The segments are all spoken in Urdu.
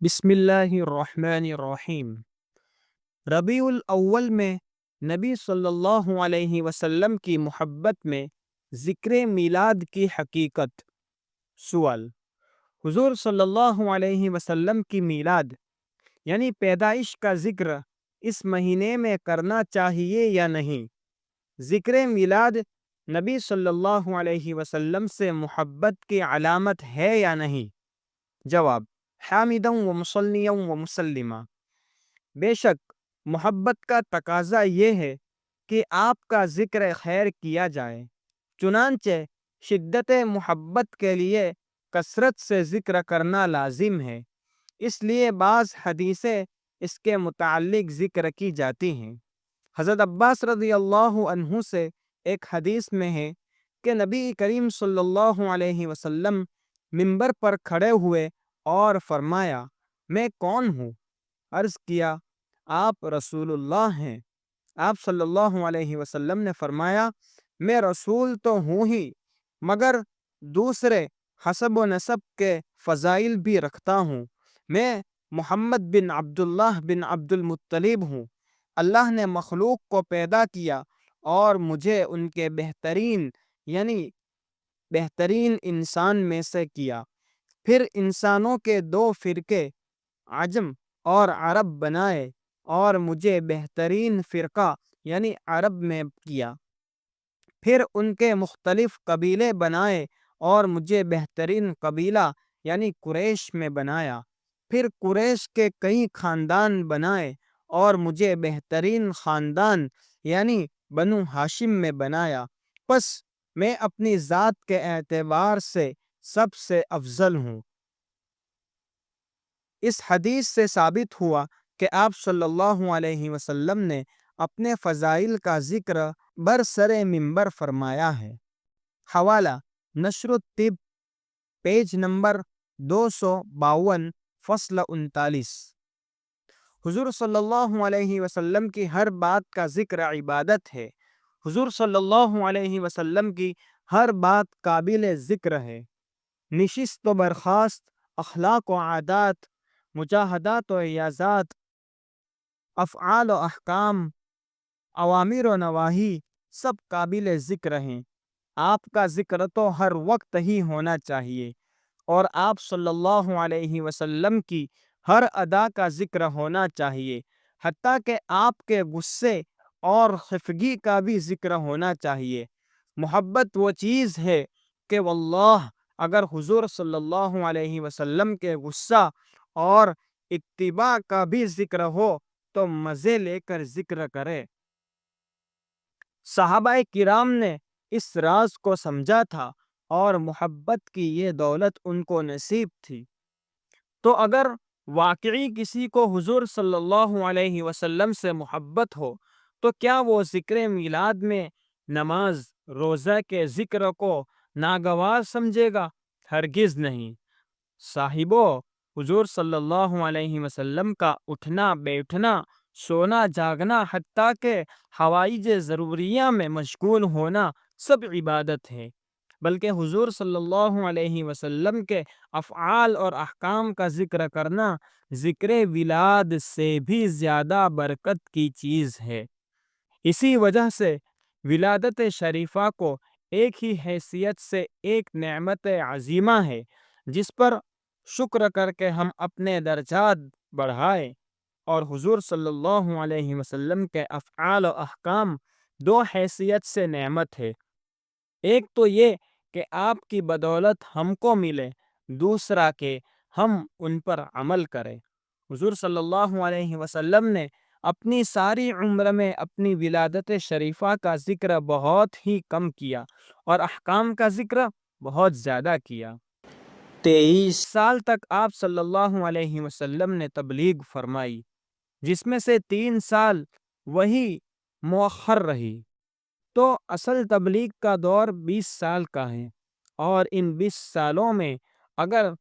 بسم اللہ الرحمن الرحیم۔ ربیع الاول میں نبی صلی اللہ علیہ وسلم کی محبت میں ذکر میلاد کی حقیقت۔ سوال: حضور صلی اللہ علیہ وسلم کی میلاد یعنی پیدائش کا ذکر اس مہینے میں کرنا چاہیے یا نہیں؟ ذکر میلاد نبی صلی اللہ علیہ وسلم سے محبت کی علامت ہے یا نہیں؟ جواب: حامداً و مصلیاً و مسلمہ، بے شک محبت کا تقاضا یہ ہے کہ آپ کا ذکر خیر کیا جائے، چنانچہ شدت محبت کے لیے کثرت سے ذکر کرنا لازم ہے، اس لیے بعض حدیثیں اس کے متعلق ذکر کی جاتی ہیں۔ حضرت عباس رضی اللہ عنہ سے ایک حدیث میں ہے کہ نبی کریم صلی اللہ علیہ وسلم منبر پر کھڑے ہوئے اور فرمایا: میں کون ہوں؟ عرض کیا: آپ رسول اللہ ہیں۔ آپ صلی اللہ علیہ وسلم نے فرمایا: میں رسول تو ہوں ہی، مگر دوسرے حسب و نسب کے فضائل بھی رکھتا ہوں۔ میں محمد بن عبداللہ بن عبد المطلب ہوں۔ اللہ نے مخلوق کو پیدا کیا اور مجھے ان کے بہترین انسان میں سے کیا، پھر انسانوں کے دو فرقے عجم اور عرب بنائے اور مجھے بہترین فرقہ یعنی عرب میں کیا، پھر ان کے مختلف قبیلے بنائے اور مجھے بہترین قبیلہ یعنی قریش میں بنایا، پھر قریش کے کئی خاندان بنائے اور مجھے بہترین خاندان یعنی بنو ہاشم میں بنایا، پس میں اپنی ذات کے اعتبار سے سب سے افضل ہوں۔ اس حدیث سے ثابت ہوا کہ آپ صلی اللہ علیہ وسلم نے اپنے فضائل کا ذکر برسر منبر فرمایا ہے۔ حوالہ: نشر الطب، پیج نمبر 252، فصل 39۔ حضور صلی اللہ علیہ وسلم کی ہر بات کا ذکر عبادت ہے۔ حضور صلی اللہ علیہ وسلم کی ہر بات قابل ذکر ہے۔ نشست و برخاست، اخلاق و عادات، مجاہدات و ایازات، افعال و احکام، اوامر و نواہی سب قابل ذکر ہیں۔ آپ کا ذکر تو ہر وقت ہی ہونا چاہیے، اور آپ صلی اللہ علیہ وسلم کی ہر ادا کا ذکر ہونا چاہیے، حتیٰ کہ آپ کے غصے اور خفگی کا بھی ذکر ہونا چاہیے۔ محبت وہ چیز ہے کہ واللہ اگر حضور صلی اللہ علیہ وسلم کے غصہ اور اتباع کا بھی ذکر ہو تو مزے لے کر ذکر کرے۔ صحابہ کرام نے اس راز کو سمجھا تھا اور محبت کی یہ دولت ان کو نصیب تھی، تو اگر واقعی کسی کو حضور صلی اللہ علیہ وسلم سے محبت ہو تو کیا وہ ذکر میلاد میں نماز روزہ کے ذکر کو ناگوار سمجھے گا؟ ہرگز نہیں۔ صاحبو، حضور صلی اللہ علیہ وسلم کا اٹھنا بیٹھنا، سونا جاگنا، حتیٰ کہ حوائج ضروریہ میں مشغول ہونا سب عبادت ہے، بلکہ حضور صلی اللہ علیہ وسلم کے افعال اور احکام کا ذکر کرنا ذکر ولاد سے بھی زیادہ برکت کی چیز ہے۔ اسی وجہ سے ولادت شریفہ کو ایک ہی حیثیت سے ایک نعمت عظیمہ ہے جس پر شکر کر کے ہم اپنے درجات بڑھائیں، اور حضور صلی اللہ علیہ وسلم کے افعال و احکام دو حیثیت سے نعمت ہے۔ ایک تو یہ کہ آپ کی بدولت ہم کو ملے، دوسرا کہ ہم ان پر عمل کریں۔ حضور صلی اللہ علیہ وسلم نے اپنی ساری عمر میں اپنی ولادت شریفہ کا ذکر بہت ہی کم کیا اور احکام کا ذکر بہت زیادہ کیا۔ 23 سال تک آپ صلی اللہ علیہ وسلم نے تبلیغ فرمائی، جس میں سے 3 سال وہی مؤخر رہی، تو اصل تبلیغ کا دور 20 سال کا ہے، اور ان 20 سالوں میں اگر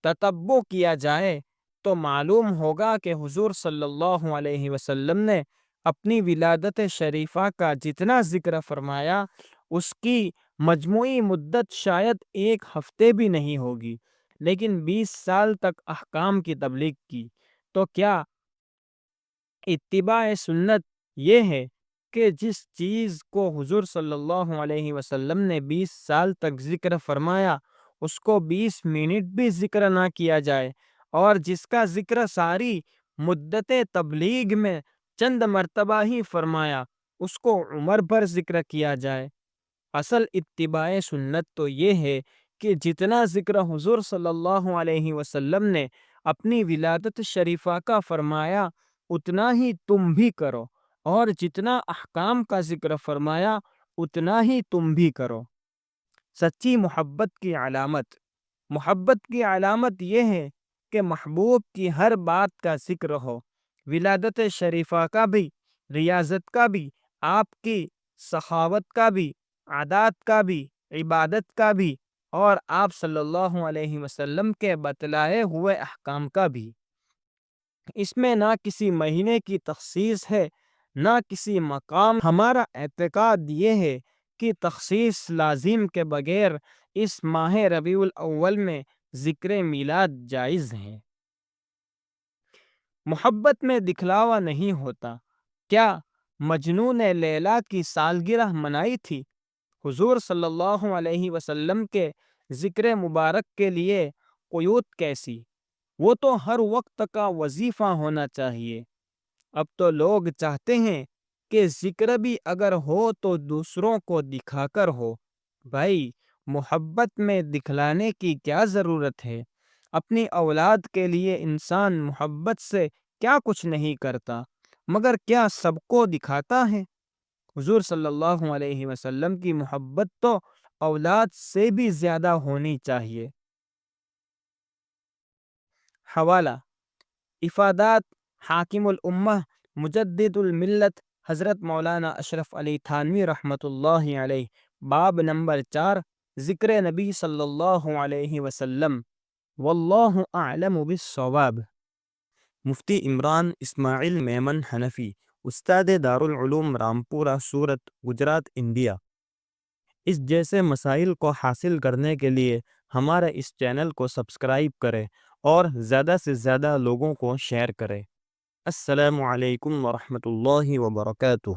تتبع کیا جائے تو معلوم ہوگا کہ حضور صلی اللہ علیہ وسلم نے اپنی ولادت شریفہ کا جتنا ذکر فرمایا اس کی مجموعی مدت شاید 1 ہفتے بھی نہیں ہوگی، لیکن 20 سال تک احکام کی تبلیغ کی، تو کیا اتباع سنت یہ ہے کہ جس چیز کو حضور صلی اللہ علیہ وسلم نے 20 سال تک ذکر فرمایا اس کو 20 منٹ بھی ذکر نہ کیا جائے، اور جس کا ذکر ساری مدت تبلیغ میں چند مرتبہ ہی فرمایا اس کو عمر بھر ذکر کیا جائے؟ اصل اتباع سنت تو یہ ہے کہ جتنا ذکر حضور صلی اللہ علیہ وسلم نے اپنی ولادت شریفہ کا فرمایا اتنا ہی تم بھی کرو، اور جتنا احکام کا ذکر فرمایا اتنا ہی تم بھی کرو۔ سچی محبت کی علامت یہ ہے کہ محبوب کی ہر بات کا ذکر ہو، ولادت شریفہ کا بھی، ریاضت کا بھی، آپ کی سخاوت کا بھی، عادات کا بھی، عبادت کا بھی، اور آپ صلی اللہ علیہ وسلم کے بتلائے ہوئے احکام کا بھی۔ اس میں نہ کسی مہینے کی تخصیص ہے نہ کسی مقام۔ ہمارا اعتقاد یہ ہے کہ تخصیص لازم کے بغیر اس ماہ ربیع الاول میں ذکر میلاد جائز ہے۔ محبت میں دکھلاوا نہیں ہوتا۔ کیا مجنون لیلا کی سالگرہ منائی تھی؟ حضور صلی اللہ علیہ وسلم کے ذکر مبارک کے لیے قیود کیسی؟ وہ تو ہر وقت کا وظیفہ ہونا چاہیے۔ اب تو لوگ چاہتے ہیں کہ ذکر بھی اگر ہو تو دوسروں کو دکھا کر ہو۔ بھائی، محبت میں دکھلانے کی کیا ضرورت ہے؟ اپنی اولاد کے لیے انسان محبت سے کیا کچھ نہیں کرتا، مگر کیا سب کو دکھاتا ہے؟ حضور صلی اللہ علیہ وسلم کی محبت تو اولاد سے بھی زیادہ ہونی چاہیے۔ حوالہ: افادات حاکم الامہ مجدد الملت حضرت مولانا اشرف علی تھانوی رحمۃ اللہ علیہ، باب نمبر 4، ذکر نبی صلی اللہ علیہ وسلم۔ واللہ اعلم بالصواب۔ مفتی عمران اسماعیل میمن حنفی، استاد دارالعلوم رامپورہ سورت، گجرات، انڈیا۔ اس جیسے مسائل کو حاصل کرنے کے لیے ہمارے اس چینل کو سبسکرائب کریں اور زیادہ سے زیادہ لوگوں کو شیئر کریں۔ السلام علیکم ورحمۃ اللہ وبرکاتہ۔